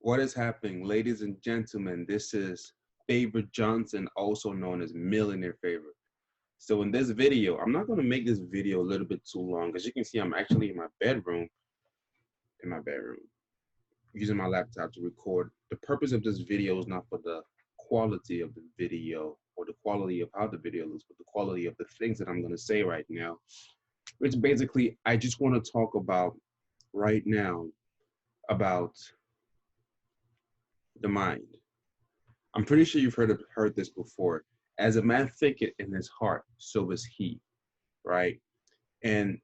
What is happening, ladies and gentlemen? This is Favor Johnson, also known as Millionaire Favor. So in this video, I'm not going to make this video a little bit too long. As you can see, I'm actually in my bedroom, using my laptop to record. The purpose of this video is not for the quality of the video or the quality of how the video looks, but the quality of the things that I'm going to say right now, which basically I just want to talk about right now about the mind. I'm pretty sure you've heard this before. As a man thinketh in his heart, so is he, right? And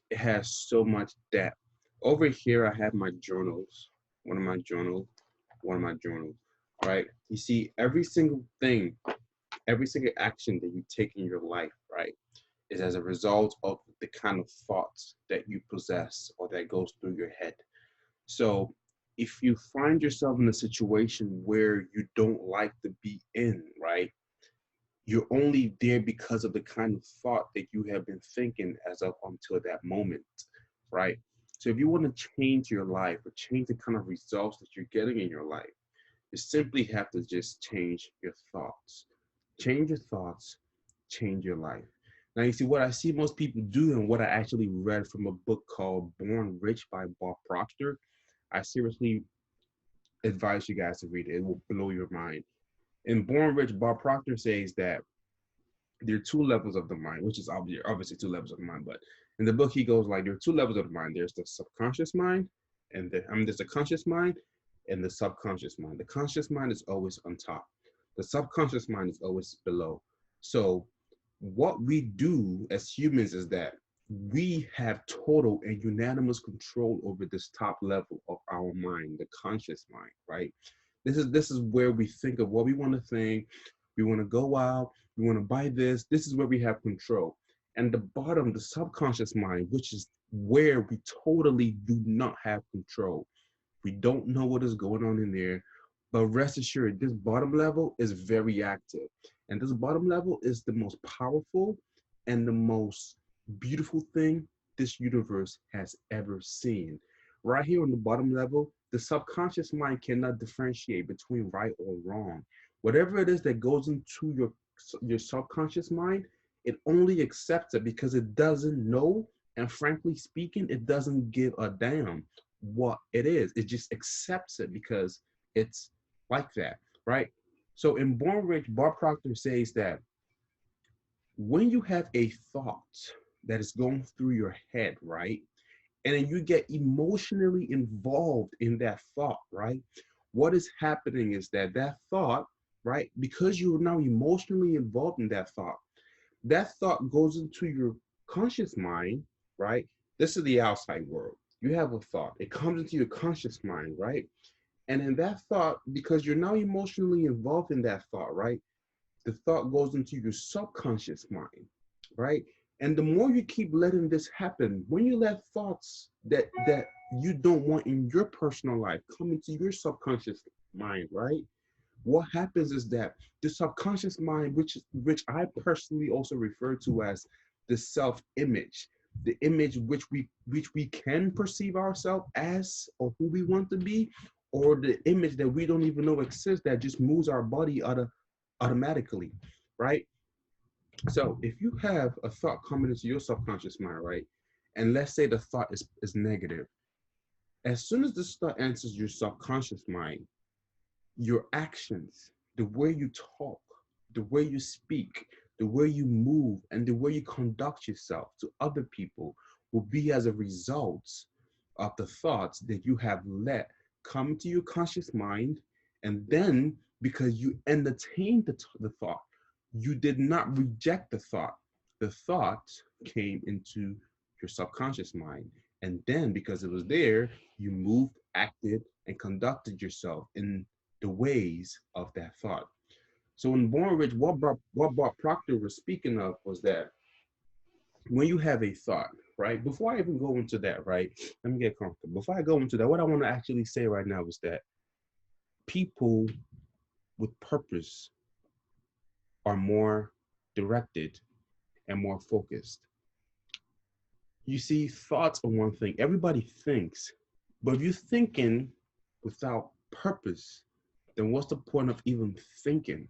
it has so much depth. Over here, I have my journals, one of my journals, one of my journals, right? You see, every single thing, every single action that you take in your life, right, is as a result of the kind of thoughts that you possess or that goes through your head. So if you find yourself in a situation where you don't like to be in, right, you're only there because of the kind of thought that you have been thinking as up until that moment, right? So if you want to change your life or change the kind of results that you're getting in your life, you simply have to just change your thoughts. Change your thoughts, change your life. Now, you see, what I see most people do, and what I actually read from a book called Born Rich by Bob Proctor, I seriously advise you guys to read it. It will blow your mind. In Born Rich, Bob Proctor says that there are two levels of the mind, which is obviously two levels of the mind. But in the book, he goes like, there are two levels of the mind. There's the subconscious mind, and there's the conscious mind and the subconscious mind. The conscious mind is always on top. The subconscious mind is always below. So what we do as humans is that we have total and unanimous control over this top level of our mind, the conscious mind, right? This is where we think of what we want to think. We want to go out, we want to buy this. This is where we have control. And the bottom, the subconscious mind, which is where we totally do not have control. We don't know what is going on in there. But rest assured, this bottom level is very active. And this bottom level is the most powerful and the most beautiful thing this universe has ever seen. Right here on the bottom level, the subconscious mind cannot differentiate between right or wrong. Whatever it is that goes into your subconscious mind, it only accepts it because it doesn't know, and frankly speaking, it doesn't give a damn what it is. It just accepts it because it's like that, right? So in Born Rich, Bob Proctor says that when you have a thought that is going through your head, right, and then you get emotionally involved in that thought, right, what is happening is that that thought, right, because you're now emotionally involved in that thought goes into your conscious mind, right? This is the outside world. You have a thought, it comes into your conscious mind, right? And in that thought, because you're now emotionally involved in that thought, right, the thought goes into your subconscious mind, right? And the more you keep letting this happen, when you let thoughts that you don't want in your personal life come into your subconscious mind, right? What happens is that the subconscious mind, which I personally also refer to as the self-image, the image which we can perceive ourselves as or who we want to be, or the image that we don't even know exists that just moves our body automatically, right? So if you have a thought coming into your subconscious mind, right, and let's say the thought is negative, as soon as this thought enters your subconscious mind, your actions, the way you talk, the way you speak, the way you move, and the way you conduct yourself to other people will be as a result of the thoughts that you have let come to your conscious mind. And then because you entertained the thought, you did not reject the thought. The thought came into your subconscious mind. And then because it was there, you moved, acted, and conducted yourself in the ways of that thought. So in Born Rich, what Bob Proctor was speaking of was that when you have a thought, right? Before I even go into that, right? Let me get comfortable. Before I go into that, what I want to actually say right now is that people with purpose are more directed and more focused. You see, thoughts are one thing. Everybody thinks, but if you're thinking without purpose, then what's the point of even thinking?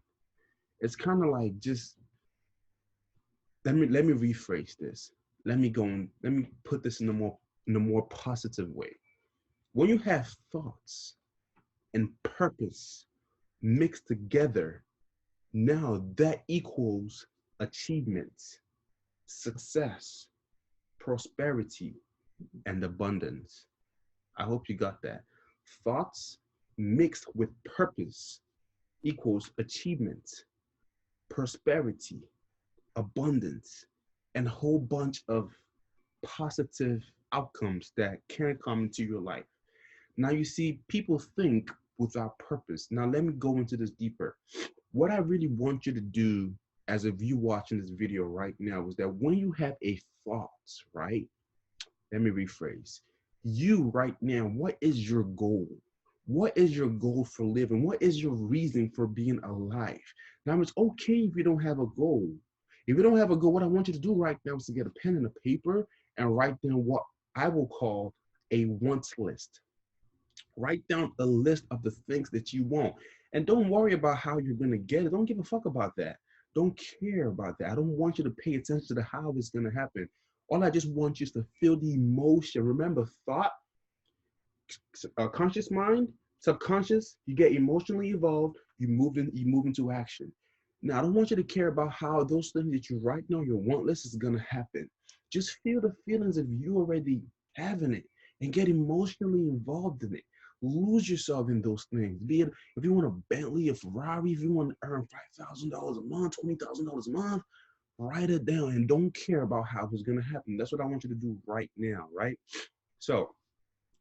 It's kind of like just let me rephrase this. Let me put this in a more positive way. When you have thoughts and purpose mixed together, now that equals achievements, success, prosperity, and abundance. I hope you got that. Thoughts mixed with purpose equals achievements, prosperity, abundance, and a whole bunch of positive outcomes that can come into your life. Now, you see, people think without purpose. Now, let me go into this deeper. What I really want you to do as of you watching this video right now is that when you have a thought, right? Let me rephrase. You right now, what is your goal? What is your goal for living? What is your reason for being alive? Now, it's okay if you don't have a goal. If you don't have a goal, what I want you to do right now is to get a pen and a paper and write down what I will call a wants list. Write down a list of the things that you want. And don't worry about how you're going to get it. Don't give a fuck about that. Don't care about that. I don't want you to pay attention to how it's going to happen. All I just want you is to feel the emotion. Remember, thought, conscious mind, subconscious, you get emotionally involved, you move into action. Now, I don't want you to care about how those things that you write down, your want list, is going to happen. Just feel the feelings of you already having it and get emotionally involved in it. Lose yourself in those things. Be it if you want a Bentley, a Ferrari, if you want to earn $5,000 a month, $20,000 a month, write it down and don't care about how it's going to happen. That's what I want you to do right now, right? So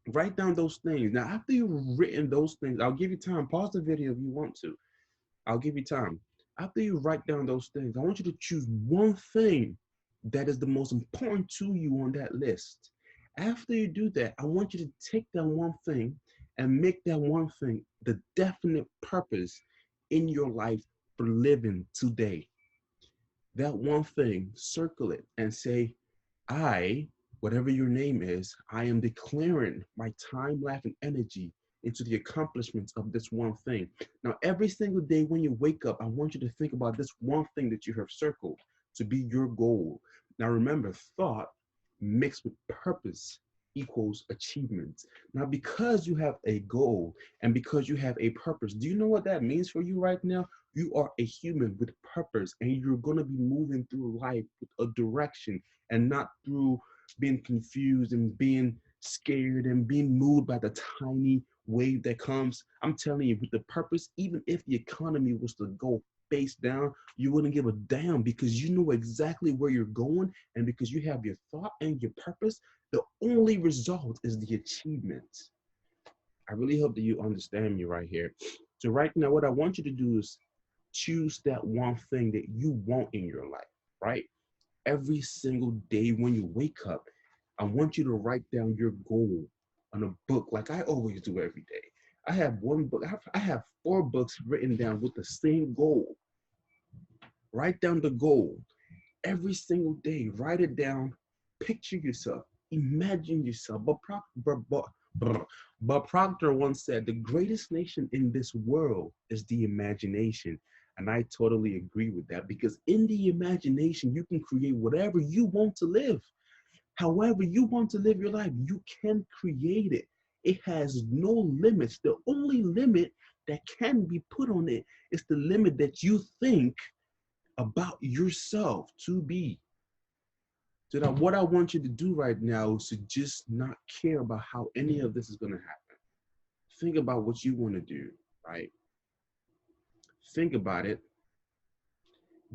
write down those things. Now, after you've written those things, I'll give you time. Pause the video if you want to. I'll give you time. After you write down those things, I want you to choose one thing that is the most important to you on that list. After you do that, I want you to take that one thing and make that one thing the definite purpose in your life for living today. That one thing, circle it and say, I, whatever your name is, I am declaring my time, life, and energy into the accomplishments of this one thing. Now, every single day when you wake up, I want you to think about this one thing that you have circled to be your goal. Now, remember, thought mixed with purpose equals achievement. Now, because you have a goal and because you have a purpose, do you know what that means for you right now? You are a human with purpose, and you're going to be moving through life with a direction and not through being confused and being scared and being moved by the tiny wave that comes. I'm telling you, with the purpose, even if the economy was to go face down, you wouldn't give a damn because you know exactly where you're going, and because you have your thought and your purpose, the only result is the achievement. I really hope that you understand me right here. So right now, what I want you to do is choose that one thing that you want in your life, right? Every single day when you wake up, I want you to write down your goal on a book like I always do every day. I have one book, I have 4 books written down with the same goal. Write down the goal every single day. Write it down. Picture yourself. Imagine yourself. But Proctor once said, the greatest nation in this world is the imagination. And I totally agree with that, because in the imagination, you can create whatever you want to live. However you want to live your life, you can create it. It has no limits. The only limit that can be put on it is the limit that you think about yourself to be. So that what I want you to do right now is to just not care about how any of this is going to happen. Think about what you want to do, right? Think about it.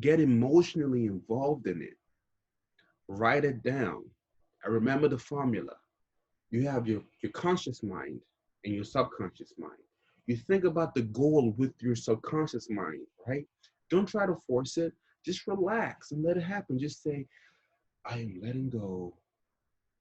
Get emotionally involved in it. Write it down. And remember the formula. You have your conscious mind and your subconscious mind. You think about the goal with your subconscious mind, right? Don't try to force it. Just relax and let it happen. Just say, I am letting go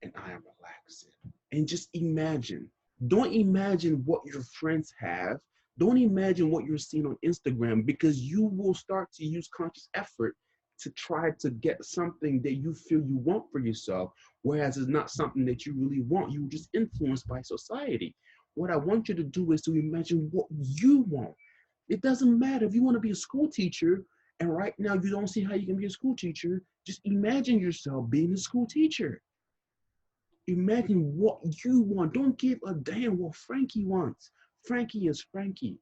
and I am relaxing. And just imagine. Don't imagine what your friends have. Don't imagine what you're seeing on Instagram, because you will start to use conscious effort to try to get something that you feel you want for yourself, whereas it's not something that you really want. You're just influenced by society. What I want you to do is to imagine what you want. It doesn't matter if you want to be a school teacher and right now you don't see how you can be a school teacher. Just imagine yourself being a school teacher. Imagine what you want. Don't give a damn what Frankie wants. Frankie is Frankie.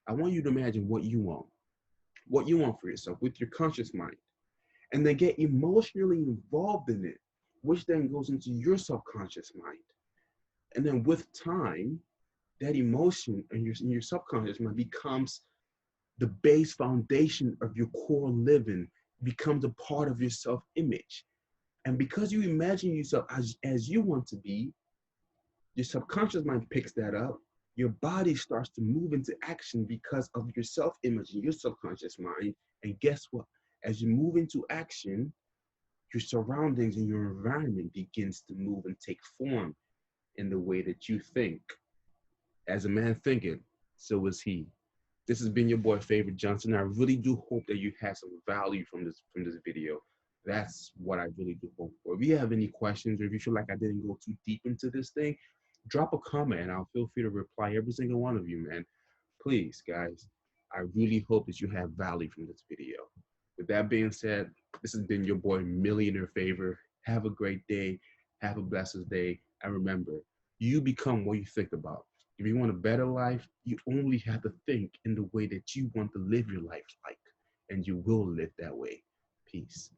I want you to imagine what you want for yourself with your conscious mind, and then get emotionally involved in it, which then goes into your subconscious mind. And then with time, that emotion in your subconscious mind becomes the base foundation of your core living, becomes a part of your self-image. And because you imagine yourself as you want to be, your subconscious mind picks that up. Your body starts to move into action because of your self-image and your subconscious mind. And guess what? As you move into action, your surroundings and your environment begins to move and take form in the way that you think. As a man thinketh, so is he. This has been your boy Favorite Johnson. I really do hope that you had some value from this video. That's what I really do hope for. If you have any questions or if you feel like I didn't go too deep into this thing, drop a comment and I'll feel free to reply every single one of you, man. Please, guys, I really hope that you have value from this video. With that being said, this has been your boy Millionaire Favor. Have a great day. Have a blessed day. And remember, you become what you think about. If you want a better life, you only have to think in the way that you want to live your life like, and you will live that way. Peace.